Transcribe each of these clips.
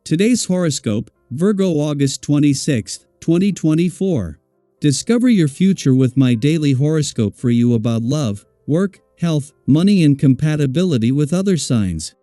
Today's horoscope, Virgo August 26, 2024. Discover your future with my daily horoscope for you about love, work, health, money and compatibility with other signs.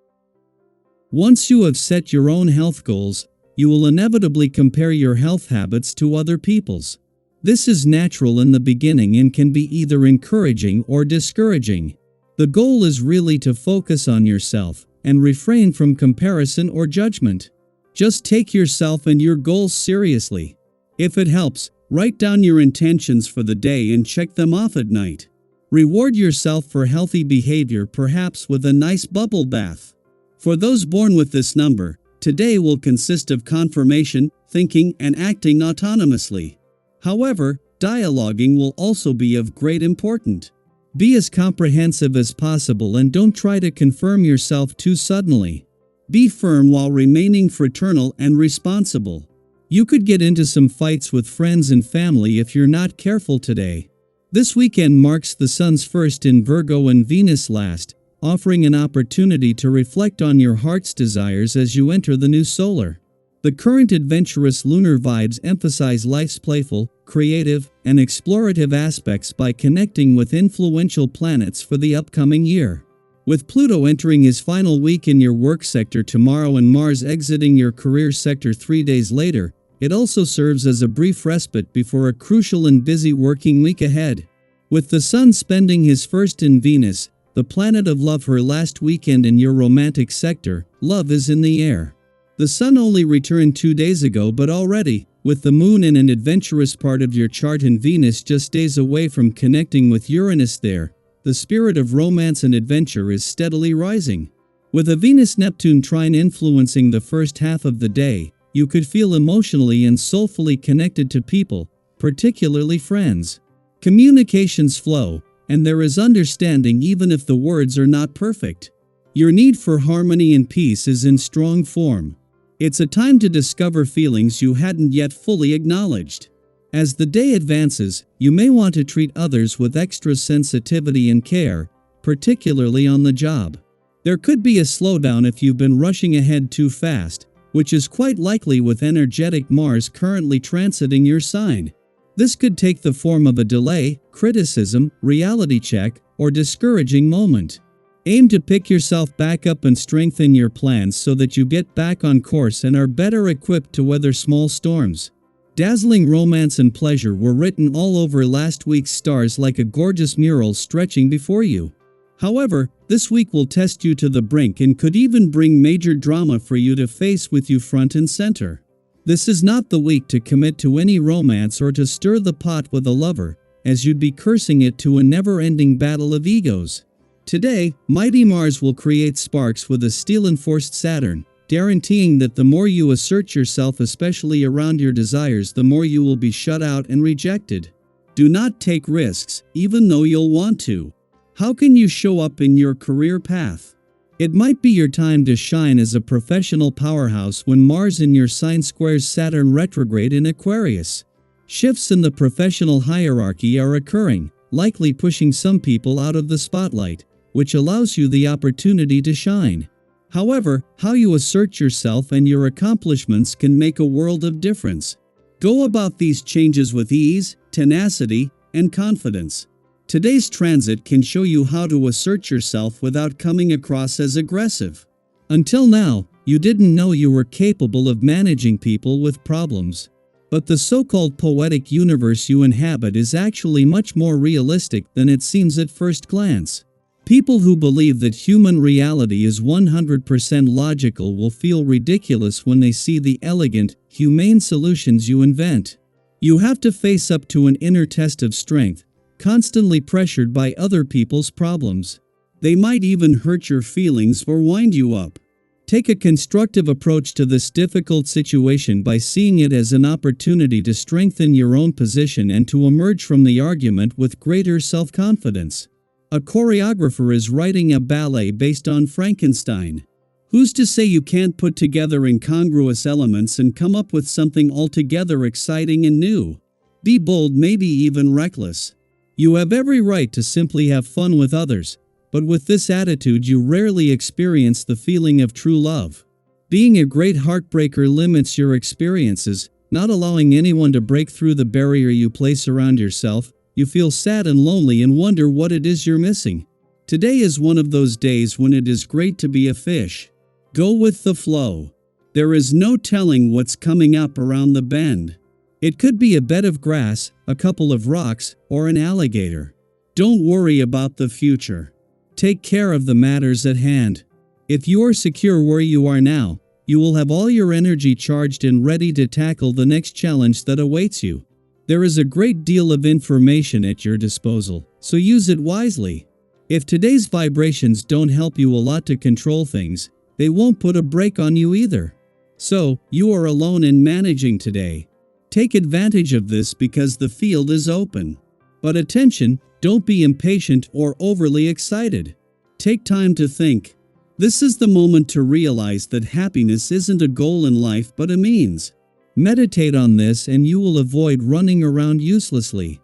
Once you have set your own health goals, you will inevitably compare your health habits to other people's. This is natural in the beginning and can be either encouraging or discouraging. The goal is really to focus on yourself and refrain from comparison or judgment. Just take yourself and your goals seriously. If it helps, write down your intentions for the day and check them off at night. Reward yourself for healthy behavior, perhaps with a nice bubble bath. For those born with this number, today will consist of confirmation, thinking, and acting autonomously. However, dialoguing will also be of great importance. Be as comprehensive as possible and don't try to confirm yourself too suddenly. Be firm while remaining fraternal and responsible. You could get into some fights with friends and family if you're not careful today. This weekend marks the Sun's first in Virgo and Venus last, offering an opportunity to reflect on your heart's desires as you enter the new solar. The current adventurous lunar vibes emphasize life's playful, creative, and explorative aspects by connecting with influential planets for the upcoming year. With Pluto entering his final week in your work sector tomorrow and Mars exiting your career sector 3 days later, it also serves as a brief respite before a crucial and busy working week ahead. With the Sun spending his first in Venus, the planet of love, her last weekend in your romantic sector, love is in the air. The Sun only returned 2 days ago, but already, with the Moon in an adventurous part of your chart and Venus just days away from connecting with Uranus there, the spirit of romance and adventure is steadily rising. With a Venus-Neptune trine influencing the first half of the day, you could feel emotionally and soulfully connected to people, particularly friends. Communications flow, and there is understanding even if the words are not perfect. Your need for harmony and peace is in strong form. It's a time to discover feelings you hadn't yet fully acknowledged. As the day advances, you may want to treat others with extra sensitivity and care, particularly on the job. There could be a slowdown if you've been rushing ahead too fast, which is quite likely with energetic Mars currently transiting your sign. This could take the form of a delay, criticism, reality check, or discouraging moment. Aim to pick yourself back up and strengthen your plans so that you get back on course and are better equipped to weather small storms. Dazzling romance and pleasure were written all over last week's stars like a gorgeous mural stretching before you. However, this week will test you to the brink and could even bring major drama for you to face with you front and center. This is not the week to commit to any romance or to stir the pot with a lover, as you'd be cursing it to a never-ending battle of egos. Today, mighty Mars will create sparks with a steel-enforced Saturn, guaranteeing that the more you assert yourself, especially around your desires, the more you will be shut out and rejected. Do not take risks, even though you'll want to. How can you show up in your career path? It might be your time to shine as a professional powerhouse when Mars in your sign squares Saturn retrograde in Aquarius. Shifts in the professional hierarchy are occurring, likely pushing some people out of the spotlight, which allows you the opportunity to shine. However, how you assert yourself and your accomplishments can make a world of difference. Go about these changes with ease, tenacity, and confidence. Today's transit can show you how to assert yourself without coming across as aggressive. Until now, you didn't know you were capable of managing people with problems. But the so-called poetic universe you inhabit is actually much more realistic than it seems at first glance. People who believe that human reality is 100% logical will feel ridiculous when they see the elegant, humane solutions you invent. You have to face up to an inner test of strength, constantly pressured by other people's problems. They might even hurt your feelings or wind you up. Take a constructive approach to this difficult situation by seeing it as an opportunity to strengthen your own position and to emerge from the argument with greater self-confidence. A choreographer is writing a ballet based on Frankenstein. Who's to say you can't put together incongruous elements and come up with something altogether exciting and new? Be bold, maybe even reckless. You have every right to simply have fun with others, but with this attitude you rarely experience the feeling of true love. Being a great heartbreaker limits your experiences, not allowing anyone to break through the barrier you place around yourself. You feel sad and lonely and wonder what it is you're missing. Today is one of those days when it is great to be a fish. Go with the flow. There is no telling what's coming up around the bend. It could be a bed of grass, a couple of rocks, or an alligator. Don't worry about the future. Take care of the matters at hand. If you are secure where you are now, you will have all your energy charged and ready to tackle the next challenge that awaits you. There is a great deal of information at your disposal, so use it wisely. If today's vibrations don't help you a lot to control things, they won't put a brake on you either. So, you are alone in managing today. Take advantage of this because the field is open. But attention, don't be impatient or overly excited. Take time to think. This is the moment to realize that happiness isn't a goal in life but a means. Meditate on this and you will avoid running around uselessly.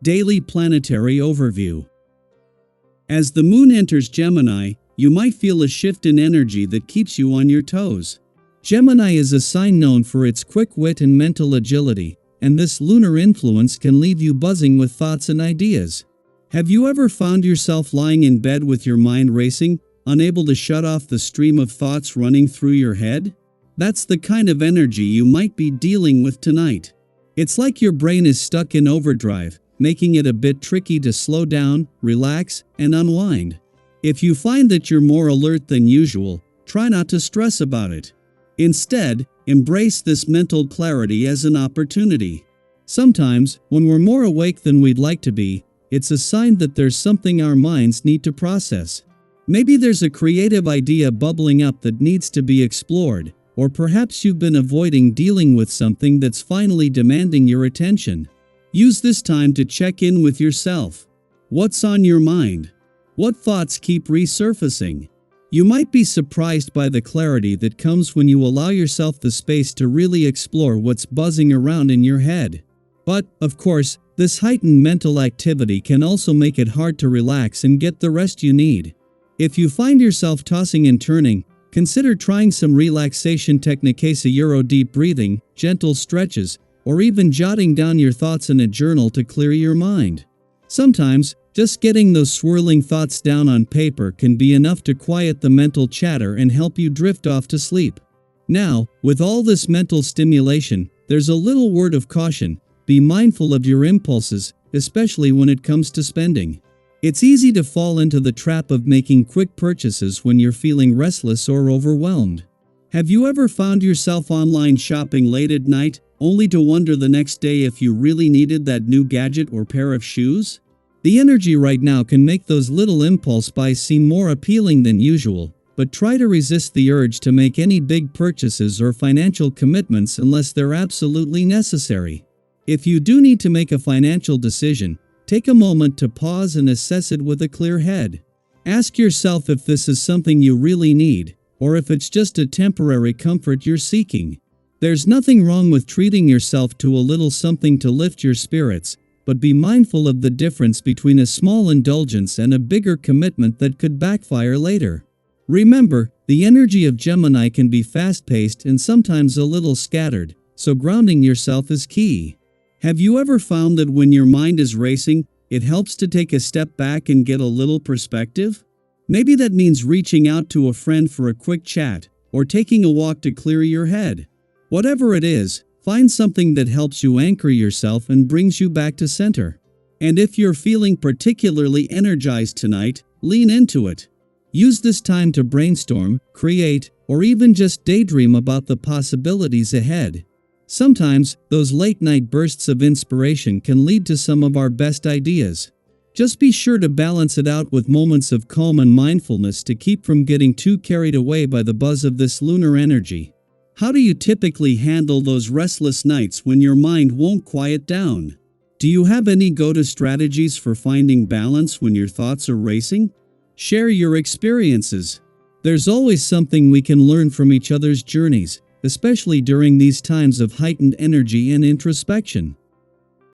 Daily Planetary Overview. As the moon enters Gemini, you might feel a shift in energy that keeps you on your toes. Gemini is a sign known for its quick wit and mental agility, and this lunar influence can leave you buzzing with thoughts and ideas. Have you ever found yourself lying in bed with your mind racing, unable to shut off the stream of thoughts running through your head? That's the kind of energy you might be dealing with tonight. It's like your brain is stuck in overdrive, making it a bit tricky to slow down, relax, and unwind. If you find that you're more alert than usual, try not to stress about it. Instead, embrace this mental clarity as an opportunity. Sometimes, when we're more awake than we'd like to be, it's a sign that there's something our minds need to process. Maybe there's a creative idea bubbling up that needs to be explored, or perhaps you've been avoiding dealing with something that's finally demanding your attention. Use this time to check in with yourself. What's on your mind? What thoughts keep resurfacing? You might be surprised by the clarity that comes when you allow yourself the space to really explore what's buzzing around in your head. But, of course, this heightened mental activity can also make it hard to relax and get the rest you need. If you find yourself tossing and turning, consider trying some relaxation techniques, deep breathing, gentle stretches, or even jotting down your thoughts in a journal to clear your mind. Sometimes, just getting those swirling thoughts down on paper can be enough to quiet the mental chatter and help you drift off to sleep. Now, with all this mental stimulation, there's a little word of caution. Be mindful of your impulses, especially when it comes to spending. It's easy to fall into the trap of making quick purchases when you're feeling restless or overwhelmed. Have you ever found yourself online shopping late at night, only to wonder the next day if you really needed that new gadget or pair of shoes? The energy right now can make those little impulse buys seem more appealing than usual, but try to resist the urge to make any big purchases or financial commitments unless they're absolutely necessary. If you do need to make a financial decision, take a moment to pause and assess it with a clear head. Ask yourself if this is something you really need, or if it's just a temporary comfort you're seeking. There's nothing wrong with treating yourself to a little something to lift your spirits, but be mindful of the difference between a small indulgence and a bigger commitment that could backfire later. Remember, the energy of Gemini can be fast-paced and sometimes a little scattered, so grounding yourself is key. Have you ever found that when your mind is racing, it helps to take a step back and get a little perspective? Maybe that means reaching out to a friend for a quick chat, or taking a walk to clear your head. Whatever it is, find something that helps you anchor yourself and brings you back to center. And if you're feeling particularly energized tonight, lean into it. Use this time to brainstorm, create, or even just daydream about the possibilities ahead. Sometimes, those late-night bursts of inspiration can lead to some of our best ideas. Just be sure to balance it out with moments of calm and mindfulness to keep from getting too carried away by the buzz of this lunar energy. How do you typically handle those restless nights when your mind won't quiet down? Do you have any go-to strategies for finding balance when your thoughts are racing? Share your experiences. There's always something we can learn from each other's journeys, especially during these times of heightened energy and introspection.